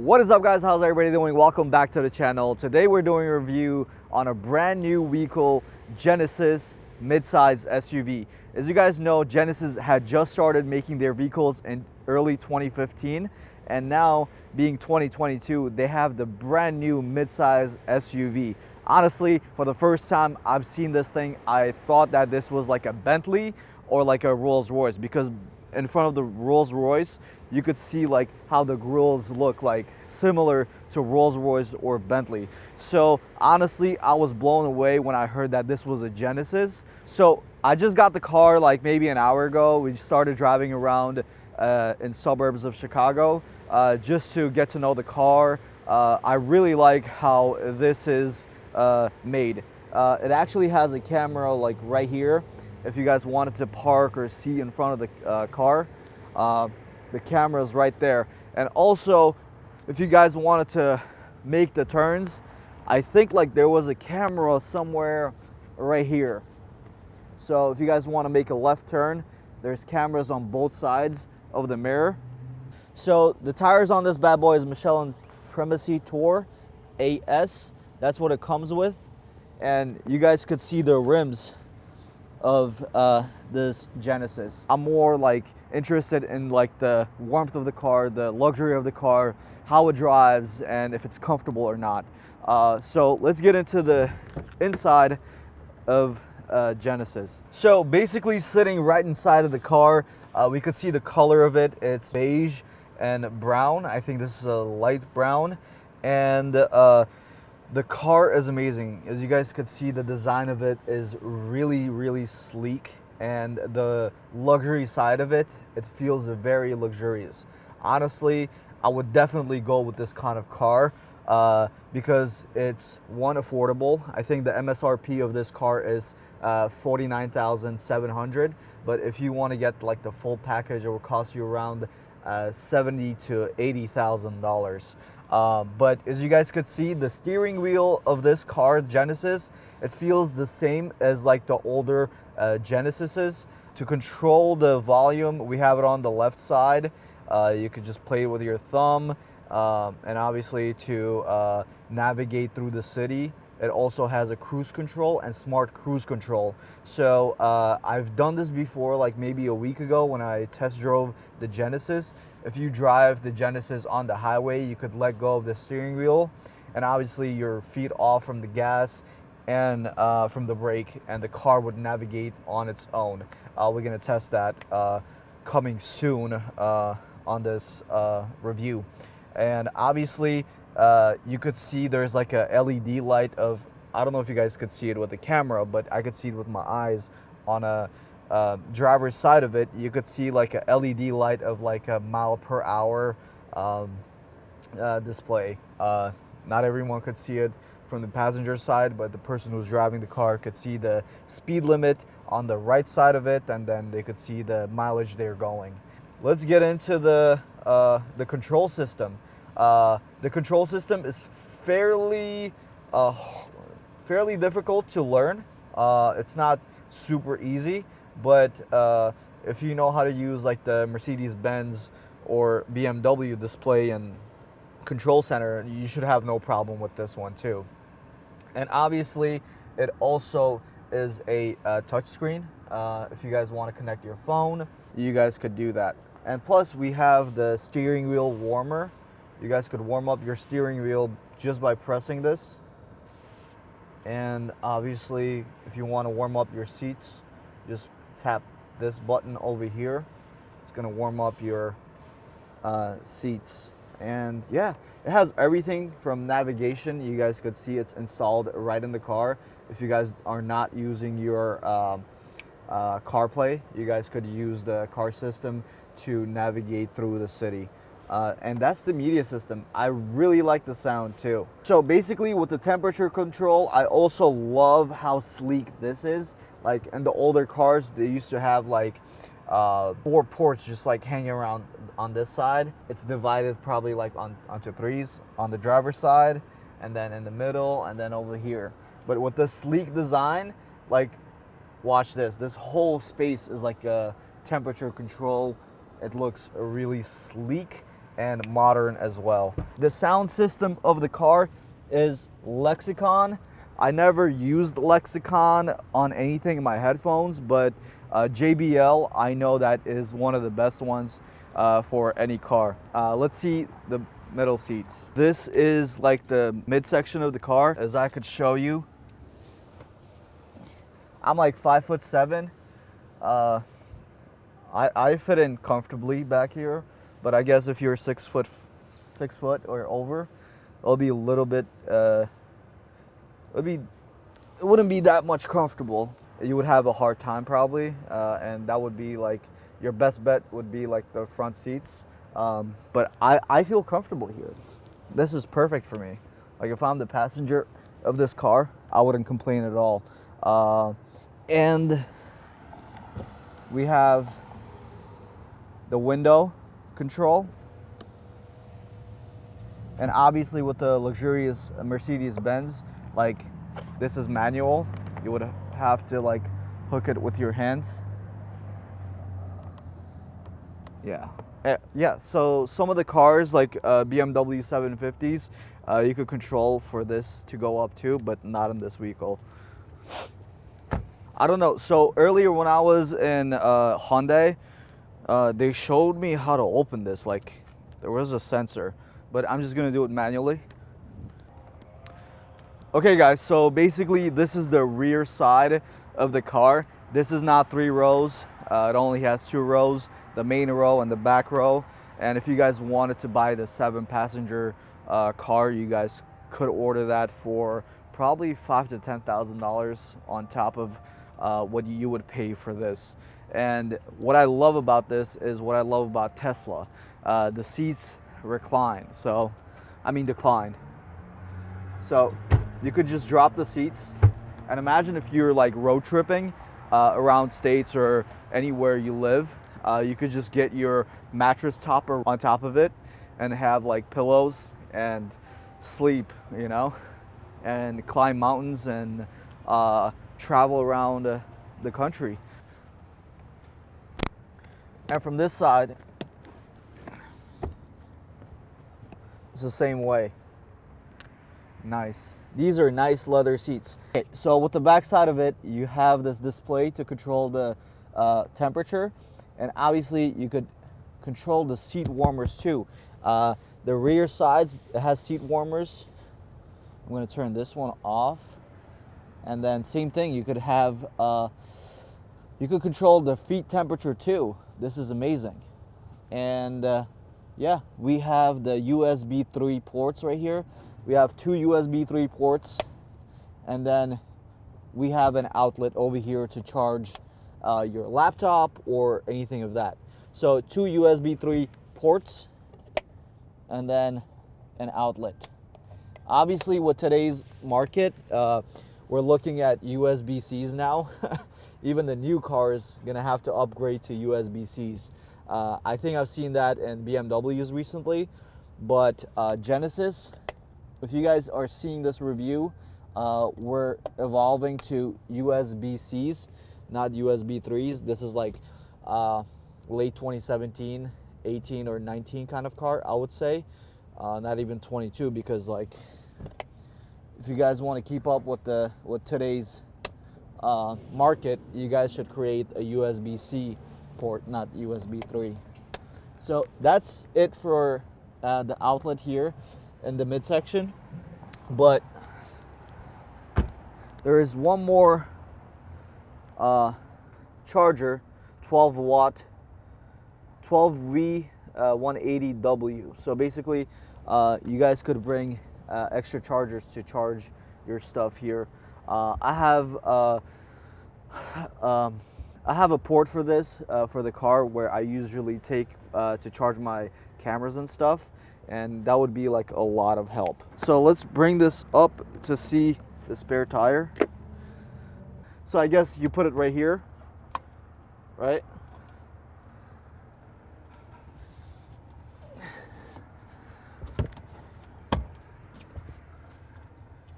What is up, guys? How's everybody doing? Welcome back to the channel. Today we're doing a review on a brand new vehicle, Genesis midsize SUV. As you guys know, Genesis had just started making their vehicles in early 2015, and now being 2022, they have the brand new midsize SUV. Honestly, for the first time I've seen this thing, I thought that this was like a Bentley or like a Rolls-Royce, because in front of the Rolls-Royce, you could see like how the grills look like similar to Rolls-Royce or Bentley. So honestly, I was blown away when I heard that this was a Genesis. So I just got the car like maybe an hour ago. We started driving around in suburbs of Chicago just to get to know the car. I really like how this is made. It actually has a camera like right here. If you guys wanted to park or see in front of the car, the camera is right there. And also, if you guys wanted to make the turns, I think like there was a camera somewhere right here. So if you guys want to make a left turn, there's cameras on both sides of the mirror. So the tires on this bad boy is Michelin Primacy Tour AS. That's what it comes with. And you guys could see the rims of this Genesis. I'm more like interested in like the warmth of the car, the luxury of the car, how it drives, and if it's comfortable or not. So let's get into the inside of Genesis. So basically, sitting right inside of the car, we could see the color of it. It's beige and brown. I think this is a light brown, and the car is amazing. As you guys could see, the design of it is really sleek, and the luxury side of it, it feels very luxurious. Honestly, I would definitely go with this kind of car because it's, one, affordable. I think the MSRP of this car is $49,700, but if you want to get like the full package, it will cost you around $70,000 to $80,000. But as you guys could see, the steering wheel of this car, Genesis, it feels the same as like the older Genesises. To control the volume, we have it on the left side. You could just play with your thumb, and obviously to navigate through the city, it also has a cruise control and smart cruise control. So I've done this before, like maybe a week ago when I test drove the Genesis. If you drive the Genesis on the highway, you could let go of the steering wheel, and obviously your feet off from the gas and from the brake, and the car would navigate on its own. We're gonna test that coming soon on this review. And obviously you could see there's like a LED light of, I don't know if you guys could see it with the camera, but I could see it with my eyes. On a driver's side of it, you could see like a LED light of like a mile-per-hour display. Not everyone could see it from the passenger side, but the person who's driving the car could see the speed limit on the right side of it, and then they could see the mileage they're going. Let's get into the control system. The control system is fairly difficult to learn. It's not super easy, but if you know how to use like the Mercedes-Benz or BMW display and control center, you should have no problem with this one too. And obviously it also is a touchscreen. If you guys want to connect your phone, you guys could do that. And plus we have the steering wheel warmer. You guys could warm up your steering wheel just by pressing this. And obviously if you want to warm up your seats, just tap this button over here. It's gonna warm up your seats. And yeah, it has everything from navigation. You guys could see it's installed right in the car. If you guys are not using your CarPlay, you guys could use the car system to navigate through the city. And that's the media system. I really like the sound too. So basically with the temperature control, I also love how sleek this is. Like in the older cars, they used to have like 4 ports just like hanging around on this side. It's divided probably like onto 3s on the driver's side, and then in the middle, and then over here. But with the sleek design, like watch this. This whole space is like a temperature control. It looks really sleek. and modern as well. The sound system of the car is Lexicon. I never used Lexicon on anything in my headphones, but JBL, I know that is one of the best ones for any car. Let's see the middle seats. This is like the midsection of the car. As I could show you, I'm like 5'7". I fit in comfortably back here, but I guess if you're 6 foot or over, it'll be a little bit. It wouldn't be that much comfortable. You would have a hard time probably, and that would be like your best bet would be like the front seats. But I feel comfortable here. This is perfect for me. Like if I'm the passenger of this car, I wouldn't complain at all. And we have the window control. And obviously with the luxurious Mercedes-Benz, like this is manual. You would have to like hook it with your hands. Yeah, so some of the cars like BMW 750s, you could control for this to go up too, but not in this vehicle. I don't know. So earlier when I was in Hyundai, they showed me how to open this. Like there was a sensor, but I'm just gonna do it manually. Okay guys, so basically this is the rear side of the car. This is not 3 rows. It only has 2 rows, the main row and the back row. And if you guys wanted to buy the 7-passenger car, you guys could order that for probably $5,000 to $10,000 on top of what you would pay for this. And what I love about this is what I love about Tesla. The seats recline, decline. So you could just drop the seats, and imagine if you're like road tripping around states or anywhere you live, you could just get your mattress topper on top of it and have like pillows and sleep, you know, and climb mountains and travel around the country. And from this side, it's the same way. Nice. These are nice leather seats. Okay, so with the back side of it, you have this display to control the temperature, and obviously you could control the seat warmers too. The rear sides, it has seat warmers. I'm going to turn this one off, and then same thing. You could have you could control the feet temperature too. This is amazing. And yeah, we have the USB 3 ports right here. We have 2 USB 3 ports, and then we have an outlet over here to charge your laptop or anything of that. So 2 USB 3 ports and then an outlet. Obviously with today's market, we're looking at USB-Cs now. Even the new car is gonna have to upgrade to USB-Cs. I think I've seen that in BMWs recently, but Genesis, if you guys are seeing this review, we're evolving to USB-Cs, not USB 3s. This is like late 2017, 18 or 19 kind of car, I would say. Not even 22, because like if you guys want to keep up with today's market, you guys should create a USB-C port, not USB 3. So that's it for the outlet here in the midsection. But there is one more charger, 12 watt, 12V 180W. So basically you guys could bring extra chargers to charge your stuff here. I have a port for this for the car where I usually take to charge my cameras and stuff, and that would be like a lot of help. So let's bring this up to see the spare tire. So I guess you put it right here, right?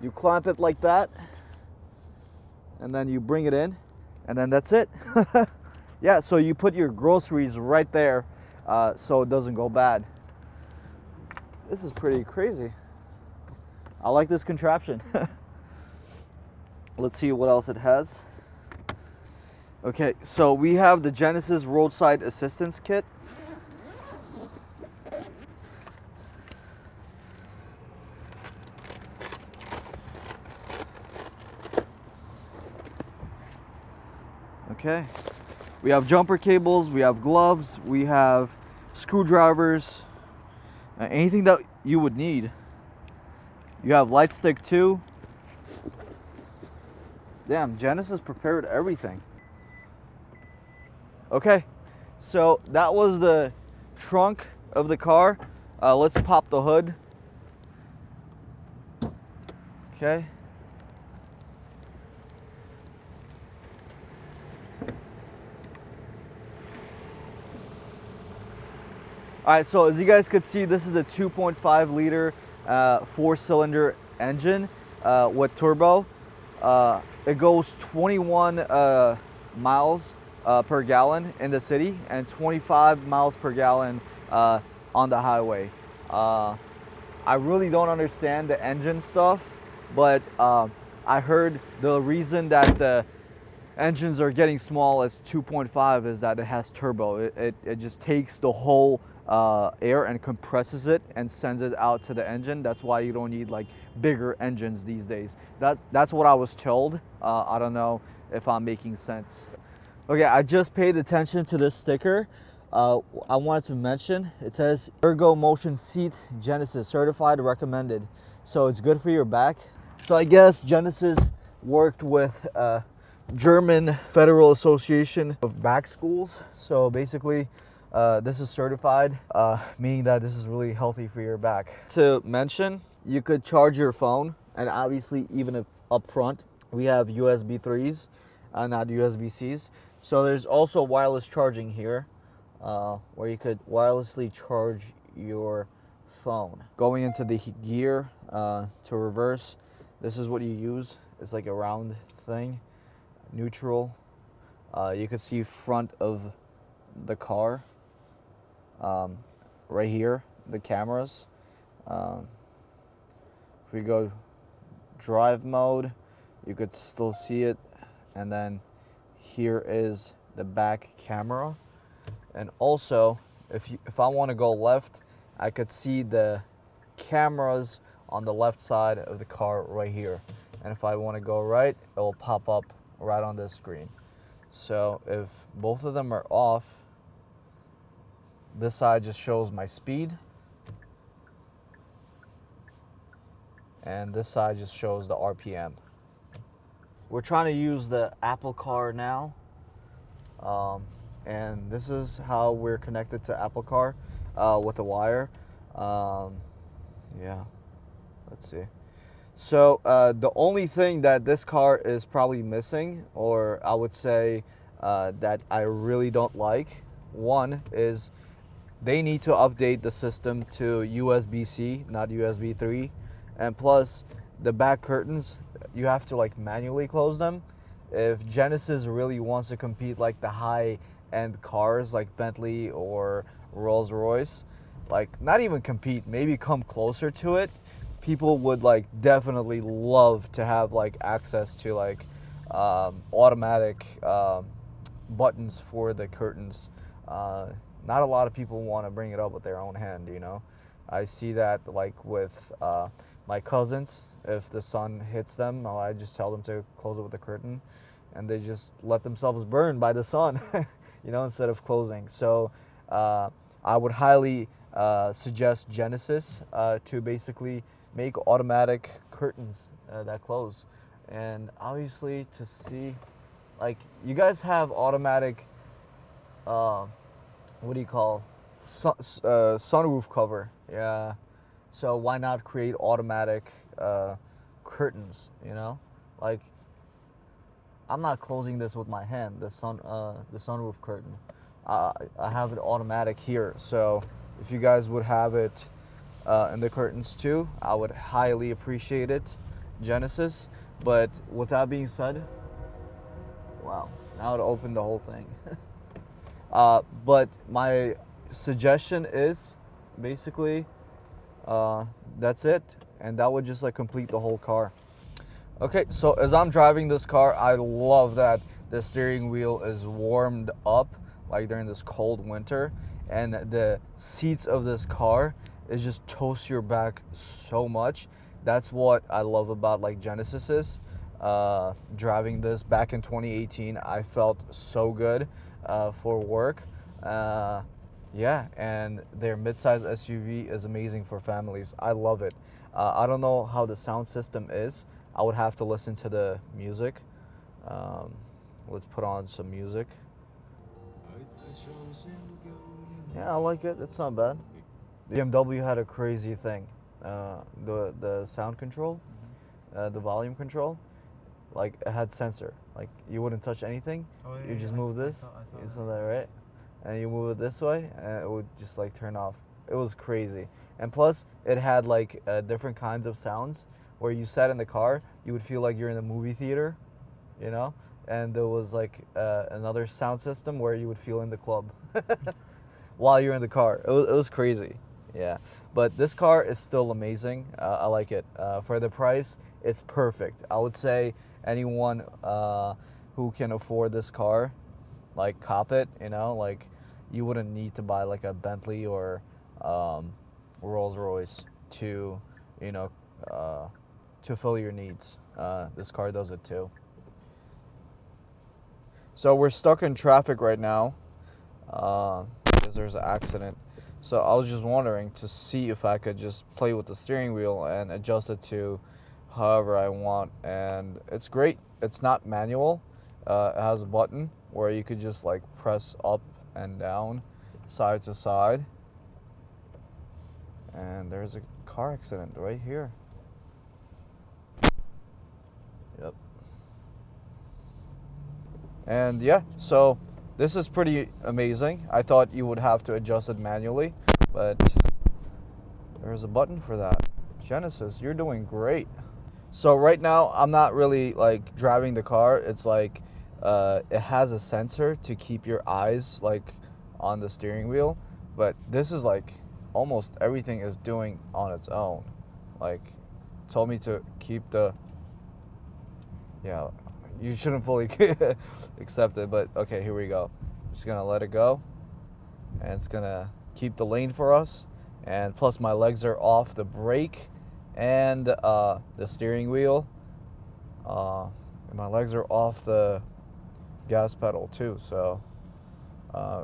You clamp it like that, and then you bring it in, and then that's it. Yeah, so you put your groceries right there so it doesn't go bad. This is pretty crazy. I like this contraption. Let's see what else it has. Okay, so we have the Genesis Roadside Assistance Kit. Okay, we have jumper cables, we have gloves, we have screwdrivers, anything that you would need. You have light stick too. Damn, Genesis prepared everything. Okay, so that was the trunk of the car. Let's pop the hood. Okay. All right, so as you guys could see, this is the 2.5 liter 4-cylinder engine with turbo. It goes 21 miles per gallon in the city and 25 miles per gallon on the highway. I really don't understand the engine stuff, but I heard the reason that the engines are getting small as 2.5 is that it has turbo. It just takes the whole air and compresses it and sends it out to the engine. That's why you don't need like bigger engines these days. That's what I was told. I don't know if I'm making sense. Okay, I just paid attention to this sticker. I wanted to mention, it says Ergo Motion Seat Genesis Certified Recommended. So it's good for your back. So I guess Genesis worked with German Federal Association of Back Schools. So basically, this is certified, meaning that this is really healthy for your back. To mention, you could charge your phone, and obviously even if up front, we have USB 3s, not USB-Cs. So there's also wireless charging here, where you could wirelessly charge your phone. Going into the gear to reverse, this is what you use. It's like a round thing, neutral. You could see front of the car. Right here, the cameras. If we go drive mode, you could still see it, and then here is the back camera. And also, if I want to go left, I could see the cameras on the left side of the car right here. And if I want to go right, it will pop up right on this screen. So if both of them are off, this side just shows my speed, and this side just shows the RPM. We're trying to use the Apple Car now, and this is how we're connected to Apple Car with a wire. Yeah, let's see. So the only thing that this car is probably missing, or I would say that I really don't like, one is they need to update the system to USB-C, not USB 3. And plus, the back curtains, you have to like manually close them. If Genesis really wants to compete like the high-end cars like Bentley or Rolls-Royce, like not even compete, maybe come closer to it, people would like definitely love to have like access to like automatic buttons for the curtains. Not a lot of people want to bring it up with their own hand, you know. I see that like with my cousins. If the sun hits them, I just tell them to close it with the curtain, and they just let themselves burn by the sun, you know, instead of closing. So I would highly suggest Genesis to basically make automatic curtains that close. And obviously to see, like, you guys have automatic what do you call sunroof cover? Yeah. So why not create automatic curtains? You know, like I'm not closing this with my hand. The sunroof curtain. I have it automatic here. So if you guys would have it in the curtains too, I would highly appreciate it, Genesis. But with that being said, wow, now it opened the whole thing. But my suggestion is basically that's it, and that would just like complete the whole car. Okay, so as I'm driving this car, I love that the steering wheel is warmed up like during this cold winter, and the seats of this car is just toast your back so much. That's what I love about like Genesis's. Driving this back in 2018, I felt so good for work. Yeah, and their midsize SUV is amazing for families. I love it. I don't know how the sound system is. I would have to listen to the music. Let's put on some music. Yeah, I like it. It's not bad. BMW had a crazy thing. The sound control, the volume control, like it had sensor. Like you wouldn't touch anything. Oh, yeah, you just move this. I saw that, right? And you move it this way, and it would just like turn off. It was crazy. And plus, it had like different kinds of sounds. Where you sat in the car, you would feel like you're in a movie theater, you know? And there was like another sound system where you would feel in the club while you're in the car. It was crazy, yeah. But this car is still amazing. I like it. For the price, it's perfect. I would say anyone who can afford this car, like cop it, you know? Like you wouldn't need to buy like a Bentley or Rolls Royce to, you know, to fill your needs. This car does it too. So we're stuck in traffic right now because there's an accident. So I was just wondering to see if I could just play with the steering wheel and adjust it to however I want. And it's great. It's not manual. It has a button where you could just like press up and down, side to side. And there's a car accident right here. Yep. And yeah, so this is pretty amazing. I thought you would have to adjust it manually, but there's a button for that. Genesis, you're doing great. So right now, I'm not really like driving the car. It's like it has a sensor to keep your eyes like on the steering wheel, but this is like almost everything is doing on its own. Like told me to keep the, yeah, you shouldn't fully accept it, but okay, here we go. Just gonna let it go, and it's gonna keep the lane for us. And plus my legs are off the brake and the steering wheel. And my legs are off the gas pedal too, so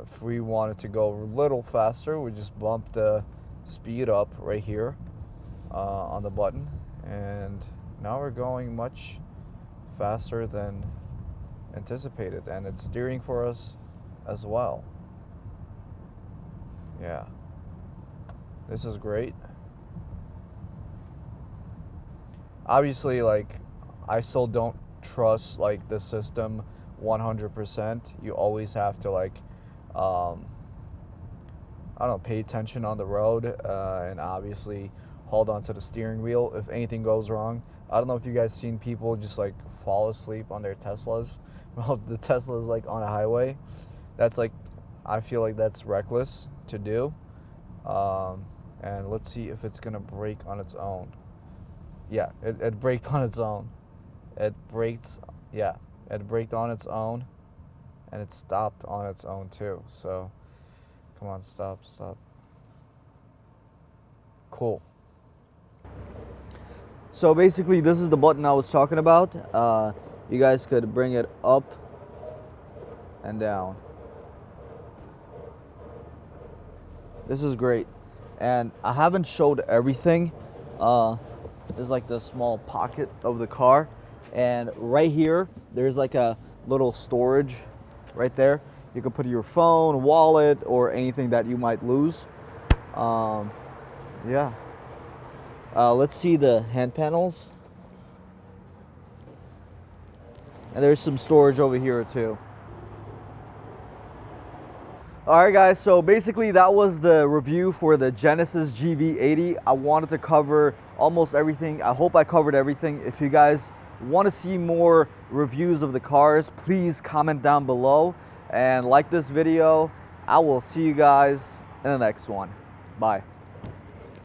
if we wanted to go a little faster, we just bump the speed up right here on the button, and now we're going much faster than anticipated, and it's steering for us as well. Yeah, this is great. Obviously, like, I still don't trust like the system 100%. You always have to like I don't know, pay attention on the road, and obviously hold on to the steering wheel if anything goes wrong. I don't know if you guys seen people just like fall asleep on their Teslas. Well, the Tesla is like on a highway. That's like, I feel like that's reckless to do. And let's see if it's gonna brake on its own. Yeah, it braked on its own. It braked, yeah, it braked on its own, and it stopped on its own too. So, come on, stop. Cool. So basically, this is the button I was talking about. You guys could bring it up and down. This is great. And I haven't showed everything. There's like the small pocket of the car. And right here, there's like a little storage right there. You can put your phone, wallet, or anything that you might lose. Yeah. Let's see the hand panels. And there's some storage over here too. Alright guys, so basically that was the review for the Genesis GV80. I wanted to cover almost everything. I hope I covered everything. If you guys want to see more reviews of the cars, please comment down below and like this video. I will see you guys in the next one. Bye.